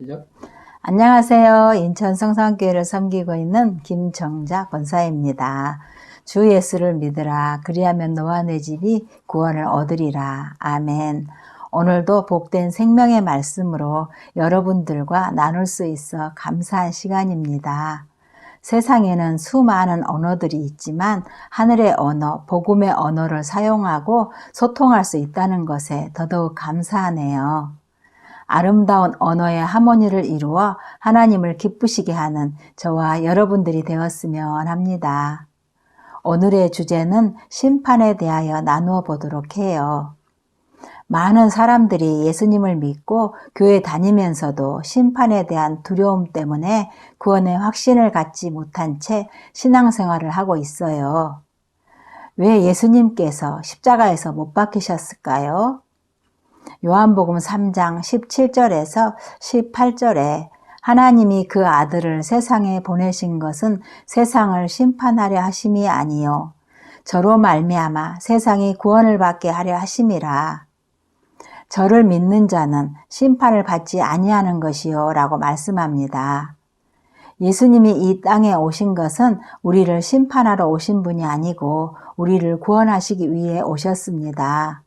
시작. 안녕하세요. 인천 성산교회를 섬기고 있는 김정자 권사입니다. 주 예수를 믿으라. 그리하면 너와 내 집이 구원을 얻으리라. 아멘. 오늘도 복된 생명의 말씀으로 여러분들과 나눌 수 있어 감사한 시간입니다. 세상에는 수많은 언어들이 있지만 하늘의 언어, 복음의 언어를 사용하고 소통할 수 있다는 것에 더더욱 감사하네요. 아름다운 언어의 하모니를 이루어 하나님을 기쁘시게 하는 저와 여러분들이 되었으면 합니다. 오늘의 주제는 심판에 대하여 나누어 보도록 해요. 많은 사람들이 예수님을 믿고 교회 다니면서도 심판에 대한 두려움 때문에 구원의 확신을 갖지 못한 채 신앙생활을 하고 있어요. 왜 예수님께서 십자가에서 못 박히셨을까요? 요한복음 3장 17절에서 18절에 하나님이 그 아들을 세상에 보내신 것은 세상을 심판하려 하심이 아니요 저로 말미암아 세상이 구원을 받게 하려 하심이라. 저를 믿는 자는 심판을 받지 아니하는 것이요 라고 말씀합니다. 예수님이 이 땅에 오신 것은 우리를 심판하러 오신 분이 아니고 우리를 구원하시기 위해 오셨습니다.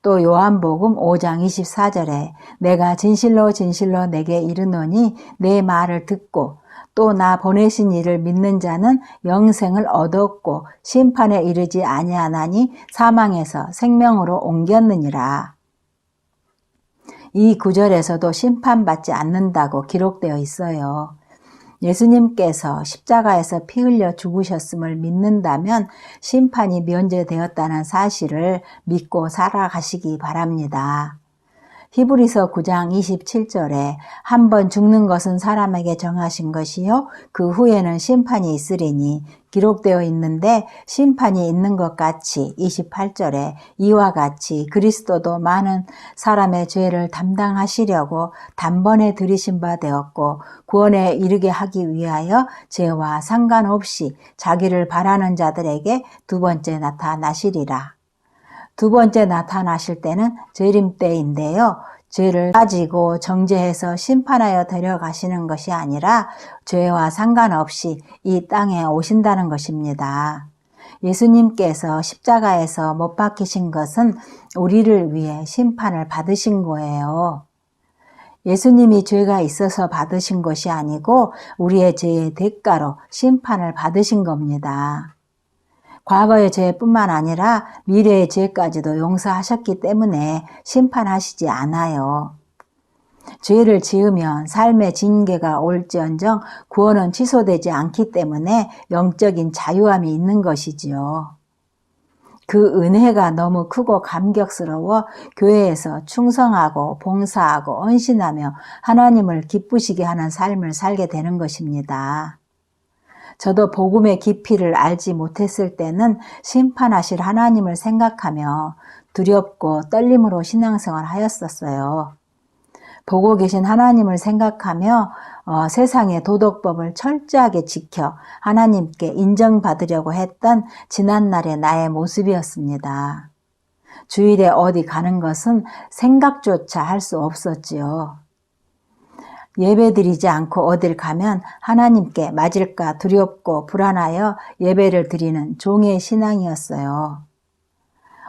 또 요한복음 5장 24절에 내가 진실로 진실로 내게 이르노니 내 말을 듣고 또 나 보내신 이를 믿는 자는 영생을 얻었고 심판에 이르지 아니하나니 사망에서 생명으로 옮겼느니라. 이 구절에서도 심판받지 않는다고 기록되어 있어요. 예수님께서 십자가에서 피 흘려 죽으셨음을 믿는다면 심판이 면제되었다는 사실을 믿고 살아가시기 바랍니다. 히브리서 9장 27절에 한 번 죽는 것은 사람에게 정하신 것이요 그 후에는 심판이 있으리니 기록되어 있는데 심판이 있는 것 같이 28절에 이와 같이 그리스도도 많은 사람의 죄를 담당하시려고 단번에 들이신 바 되었고 구원에 이르게 하기 위하여 죄와 상관없이 자기를 바라는 자들에게 두 번째 나타나시리라. 두 번째 나타나실 때는 재림 때인데요. 죄를 따지고 정죄해서 심판하여 데려가시는 것이 아니라 죄와 상관없이 이 땅에 오신다는 것입니다. 예수님께서 십자가에서 못 박히신 것은 우리를 위해 심판을 받으신 거예요. 예수님이 죄가 있어서 받으신 것이 아니고 우리의 죄의 대가로 심판을 받으신 겁니다. 과거의 죄뿐만 아니라 미래의 죄까지도 용서하셨기 때문에 심판하시지 않아요. 죄를 지으면 삶의 징계가 올지언정 구원은 취소되지 않기 때문에 영적인 자유함이 있는 것이지요. 그 은혜가 너무 크고 감격스러워 교회에서 충성하고 봉사하고 헌신하며 하나님을 기쁘시게 하는 삶을 살게 되는 것입니다. 저도 복음의 깊이를 알지 못했을 때는 심판하실 하나님을 생각하며 두렵고 떨림으로 신앙생활을 하였었어요. 보고 계신 하나님을 생각하며 세상의 도덕법을 철저하게 지켜 하나님께 인정받으려고 했던 지난날의 나의 모습이었습니다. 주일에 어디 가는 것은 생각조차 할 수 없었지요. 예배드리지 않고 어딜 가면 하나님께 맞을까 두렵고 불안하여 예배를 드리는 종의 신앙이었어요.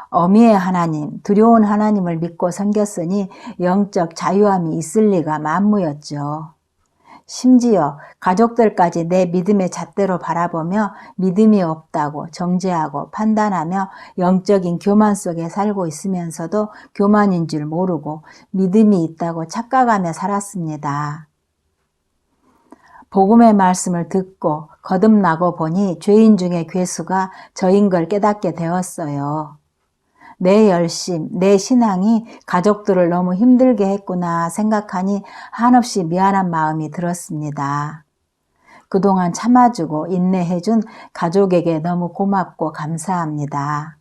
어미의 하나님, 두려운 하나님을 믿고 섬겼으니 영적 자유함이 있을 리가 만무였죠. 심지어 가족들까지 내 믿음의 잣대로 바라보며 믿음이 없다고 정죄하고 판단하며 영적인 교만 속에 살고 있으면서도 교만인 줄 모르고 믿음이 있다고 착각하며 살았습니다. 복음의 말씀을 듣고 거듭나고 보니 죄인 중에 괴수가 저인 걸 깨닫게 되었어요. 내 열심, 내 신앙이 가족들을 너무 힘들게 했구나 생각하니 한없이 미안한 마음이 들었습니다. 그동안 참아주고 인내해준 가족에게 너무 고맙고 감사합니다.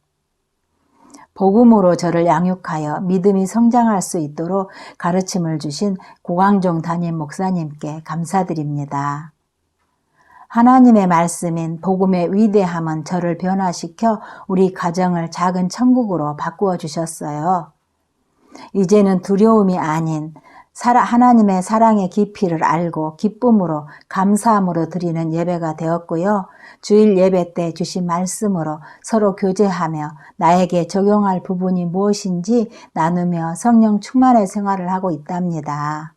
복음으로 저를 양육하여 믿음이 성장할 수 있도록 가르침을 주신 고광종 담임 목사님께 감사드립니다. 하나님의 말씀인 복음의 위대함은 저를 변화시켜 우리 가정을 작은 천국으로 바꾸어 주셨어요. 이제는 두려움이 아닌 하나님의 사랑의 깊이를 알고 기쁨으로 감사함으로 드리는 예배가 되었고요. 주일 예배 때 주신 말씀으로 서로 교제하며 나에게 적용할 부분이 무엇인지 나누며 성령 충만의 생활을 하고 있답니다.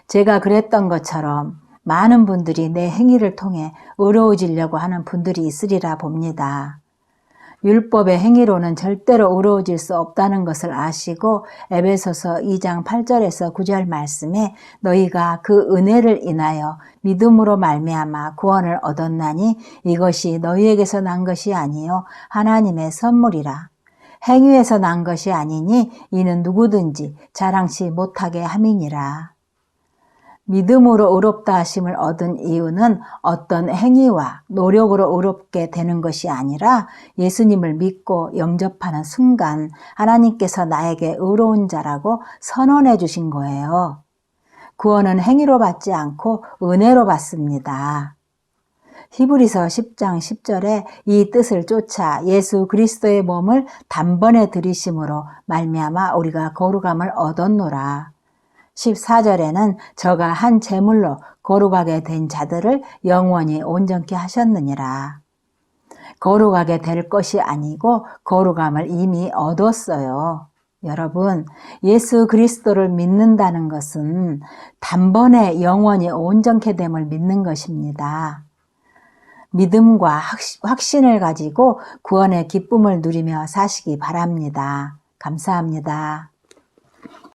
제가 그랬던 것처럼 많은 분들이 내 행위를 통해 의로워지려고 하는 분들이 있으리라 봅니다. 율법의 행위로는 절대로 의로워질 수 없다는 것을 아시고 에베소서 2장 8절에서 9절 말씀에 너희가 그 은혜를 인하여 믿음으로 말미암아 구원을 얻었나니 이것이 너희에게서 난 것이 아니요 하나님의 선물이라. 행위에서 난 것이 아니니 이는 누구든지 자랑치 못하게 함이니라. 믿음으로 의롭다 하심을 얻은 이유는 어떤 행위와 노력으로 의롭게 되는 것이 아니라 예수님을 믿고 영접하는 순간 하나님께서 나에게 의로운 자라고 선언해 주신 거예요. 구원은 행위로 받지 않고 은혜로 받습니다. 히브리서 10장 10절에 이 뜻을 쫓아 예수 그리스도의 몸을 단번에 들이심으로 말미암아 우리가 거룩함을 얻었노라. 14절에는 저가 한 제물로 거룩하게 된 자들을 영원히 온전케 하셨느니라. 거룩하게 될 것이 아니고 거룩함을 이미 얻었어요. 여러분, 예수 그리스도를 믿는다는 것은 단번에 영원히 온전케 됨을 믿는 것입니다. 믿음과 확신을 가지고 구원의 기쁨을 누리며 사시기 바랍니다. 감사합니다.